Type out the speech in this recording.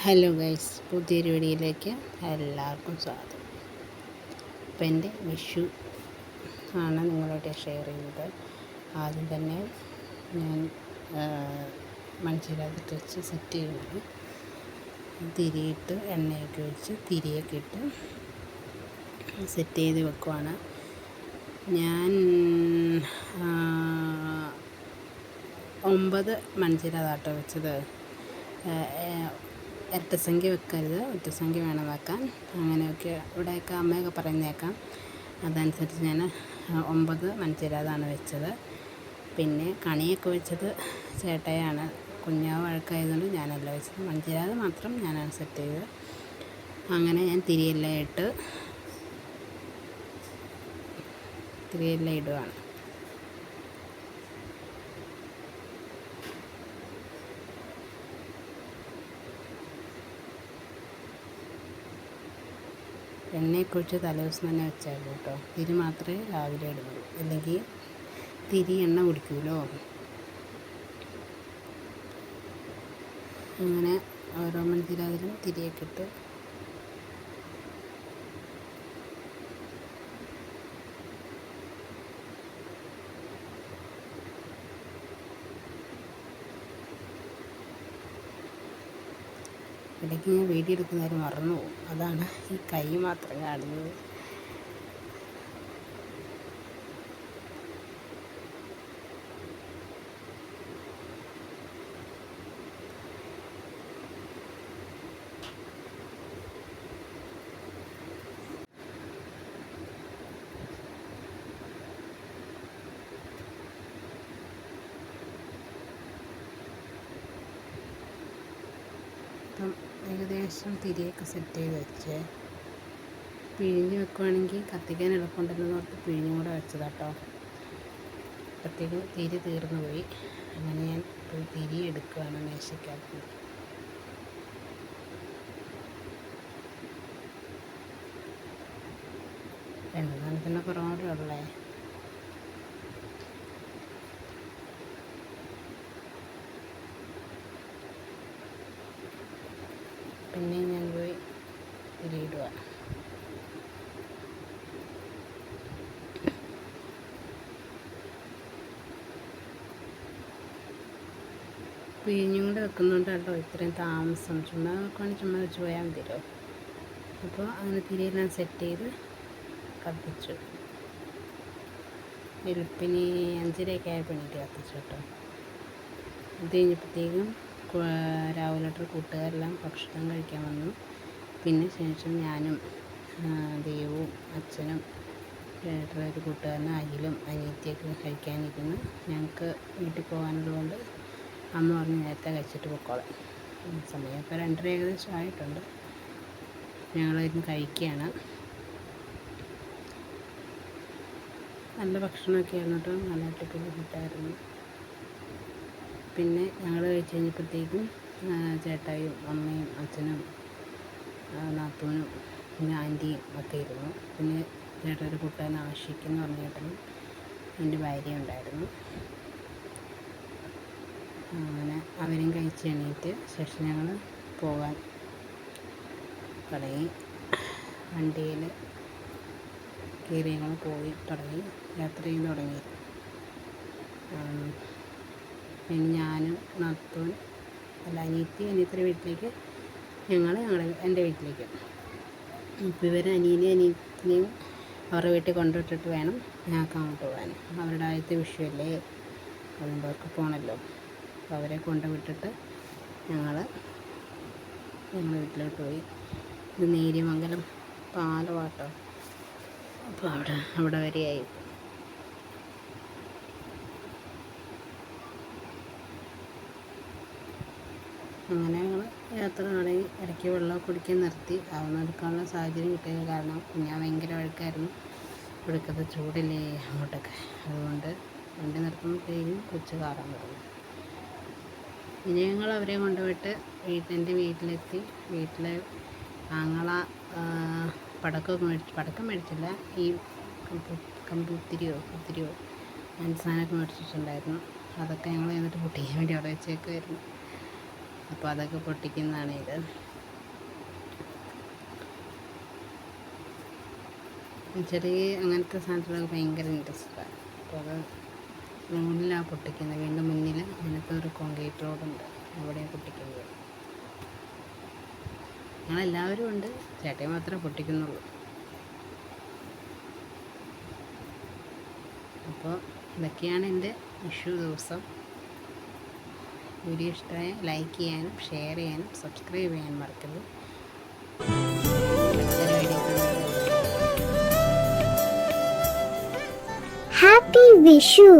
Hello guys, പുതിയൊരു വീഡിയോയിലേക്ക് എല്ലാവർക്കും സ്വാഗതം. അപ്പോൾ എൻ്റെ വിഷു ആണ് നിങ്ങളോട് ഷെയർ ചെയ്യുന്നത്. ആദ്യം തന്നെ ഞാൻ മൺചിരാതിട്ട് വെച്ച് സെറ്റ് ചെയ്യുന്നത്, തിരിയിട്ട് എണ്ണയൊക്കെ ഒഴിച്ച് തിരിയൊക്കെ ഇട്ട് സെറ്റ് ചെയ്ത് വെക്കുവാണ്. ഞാൻ 9 മൺചിരാതാട്ടോ വെച്ചത്. ഇരട്ടസംഖ്യ വെക്കരുത്, ഒറ്റസംഖ്യ വേണം വെക്കാൻ. അങ്ങനെയൊക്കെ ഇവിടെയൊക്കെ അമ്മയൊക്കെ പറയുന്നേക്കാം. അതനുസരിച്ച് ഞാൻ 9 മൺചിരാതാണ് വെച്ചത്. പിന്നെ കണിയൊക്കെ വെച്ചത് ചേട്ടയാണ്. കുഞ്ഞാവ് വഴക്കായതുകൊണ്ട് ഞാനല്ല വെച്ചത്. മൺചിരാത് മാത്രം ഞാനാണ് സെറ്റ് ചെയ്തത്. അങ്ങനെ ഞാൻ തിരിയെല്ലാം ഇടുവാണ്. എണ്ണയൊക്കെ ഒഴിച്ച് തലേദിവസം തന്നെ വെച്ചായിരുന്നു കേട്ടോ. തിരി മാത്രമേ രാവിലെ ഇടുള്ളൂ, അല്ലെങ്കിൽ തിരി എണ്ണ കുടിക്കുമല്ലോ. അങ്ങനെ ഓരോ മൺചിരാതിലും തിരിയൊക്കെ ഇട്ട് ഇടയ്ക്ക് ഞാൻ വീഡിയോ എടുക്കുന്നവർ മറന്നു പോകും. അതാണ് ഈ കൈ മാത്രം കാണുന്നത്. അപ്പം ഏകദേശം തിരിയൊക്കെ സെറ്റ് ചെയ്ത് വെച്ച് പിഴിഞ്ഞ് വെക്കുവാണെങ്കിൽ കത്തിക്കാൻ എളുപ്പമുണ്ടെന്ന് ഓർത്ത് പിഴിഞ്ഞും കൂടെ വെച്ചതാട്ടോ. അപ്പോഴത്തേക്കും തിരി തീർന്നു പോയി. അങ്ങനെ ഞാൻ പോയി തിരി എടുക്കുകയാണ് മേശയ്ക്കകത്ത്. എണ്ണ പിന്നെ കുറവോടെ ഉള്ളേ. പിന്നെ ഞാൻ പോയി തിരിയിടുക. പിഴിഞ്ഞും കൂടെ വെക്കുന്നുണ്ട് കേട്ടോ ഇത്രയും താമസം. ചുമ്മാ വെക്കുവാണെങ്കിൽ ചുമ്മാ വെച്ച് പോയാൽ മതിയല്ലോ. അപ്പോൾ അങ്ങനെ തിരിയെല്ലാം സെറ്റ് ചെയ്ത് കത്തിച്ചു. വെളുപ്പിന് 5:30 ആയപ്പോൾ എനിക്ക് കത്തിച്ചു കേട്ടോ. അത് കഴിഞ്ഞപ്പോഴത്തേക്കും രാവിലെ കൂട്ടുകാരെല്ലാം ഭക്ഷണം കഴിക്കാൻ വന്നു. പിന്നെ ശേഷം ഞാനും ദേവും അച്ഛനും ഒരു കൂട്ടുകാരനും അഖിലും അനിയത്തിയൊക്കെ കഴിക്കാനിരുന്നു. ഞങ്ങൾക്ക് വീട്ടിൽ പോകാനുള്ളതുകൊണ്ട് അമ്മ പറഞ്ഞ് നേരത്തെ കഴിച്ചിട്ട് പൊക്കോളാം. സമയം ഇപ്പോൾ 2:30 ഏകദേശം ആയിട്ടുണ്ട്. ഞങ്ങളിരുന്ന് കഴിക്കുകയാണ്. നല്ല ഭക്ഷണമൊക്കെ ആയിരുന്നു കേട്ടോ. നല്ല അടിപൊളി ഫുഡായിരുന്നു. പിന്നെ ഞങ്ങൾ കഴിച്ച് കഴിഞ്ഞപ്പോഴത്തേക്കും ചേട്ടായും അമ്മയും അച്ഛനും നാത്തൂനും പിന്നെ ആൻറ്റിയും ഒക്കെ ഇരുന്നു. പിന്നെ ചേട്ടൻ്റെ കൂട്ടുകാരൻ ആഷിക്കെന്ന് പറഞ്ഞ ചേട്ടനും എൻ്റെ ഭാര്യ ഉണ്ടായിരുന്നു. അങ്ങനെ അവരും കഴിച്ച് എണീറ്റ് ശേഷം ഞങ്ങൾ പോകാൻ തുടങ്ങി. വണ്ടിയിൽ കയറി ഞങ്ങൾ പോയി തുടങ്ങി, യാത്ര ചെയ്ത് തുടങ്ങി. പിന്നെ ഞാനും നാത്തൂൻ അനിയത്തിയുടെ വീട്ടിലേക്ക് എൻ്റെ വീട്ടിലേക്ക്. ഇപ്പോൾ ഇവരെ അനിയനെയും അവരുടെ വീട്ടിൽ കൊണ്ടുവിട്ടിട്ട് വേണം ഞങ്ങൾക്ക് അങ്ങോട്ട് പോകാൻ. അവരുടെ ആദ്യത്തെ വിഷുവല്ലേ, അതുകൊണ്ട് അവർക്ക് പോകണമല്ലോ. അപ്പോൾ അവരെ കൊണ്ടുവിട്ടിട്ട് ഞങ്ങൾ വീട്ടിലോട്ട് പോയി. ഇത് നേര്യമംഗലം പാലവാട്ടോ. അപ്പോൾ അവിടെ വരെയായി. അങ്ങനെ ഞങ്ങൾ യാത്ര തുടങ്ങി. ഇടയ്ക്ക് വെള്ളം കുടിക്കാൻ നിർത്തി. അതൊന്നും എടുക്കാനുള്ള സാഹചര്യം കിട്ടിയത് കാരണം ഞാൻ ഭയങ്കര വഴക്കായിരുന്നു. ഇവിടുക്കത്തെ ചൂടില്ലേ അങ്ങോട്ടൊക്കെ. അതുകൊണ്ട് വണ്ടി നിർത്തുമ്പോഴത്തേക്കും കൊച്ചു കാറാൻ തുടങ്ങി. പിന്നെ ഞങ്ങൾ അവരെ കൊണ്ടുപോയിട്ട് എൻ്റെ വീട്ടിലെത്തി. വീട്ടിൽ ആങ്ങള പടക്കം മേടിച്ചില്ല, ഈ കുത്തിരിയോ അങ്ങനത്തെ സാധനമൊക്കെ മേടിച്ചിട്ടുണ്ടായിരുന്നു. അതൊക്കെ ഞങ്ങൾ എന്നിട്ട് പൊട്ടിക്കാൻ വേണ്ടി അവിടെ വെച്ചേക്കുമായിരുന്നു. അപ്പോൾ അതൊക്കെ പൊട്ടിക്കുന്നതാണ് ഇത്. ചെറിയ അങ്ങനത്തെ സാധനത്തിലൊക്കെ ഭയങ്കര ഇൻട്രസ്റ്റാണ്. അപ്പോൾ അത് റോഡിലാണ് പൊട്ടിക്കുന്നത്. വീണ്ടും മുന്നിൽ അങ്ങനത്തെ ഒരു കോൺക്രീറ്റ് റോഡുണ്ട്, അവിടെയാണ് പൊട്ടിക്കുന്നത്. ഞങ്ങളെല്ലാവരും ഉണ്ട്, ചേട്ടൻ മാത്രമേ പൊട്ടിക്കുന്നുള്ളൂ. അപ്പോൾ ഇതൊക്കെയാണ് എൻ്റെ വിഷു ദിവസം. വീഡിയോ ഇഷ്ടമായ ലൈക്ക് ചെയ്യാനും ഷെയർ ചെയ്യാനും സബ്സ്ക്രൈബ് ചെയ്യാനും മറക്കരുത്. Happy Vishu!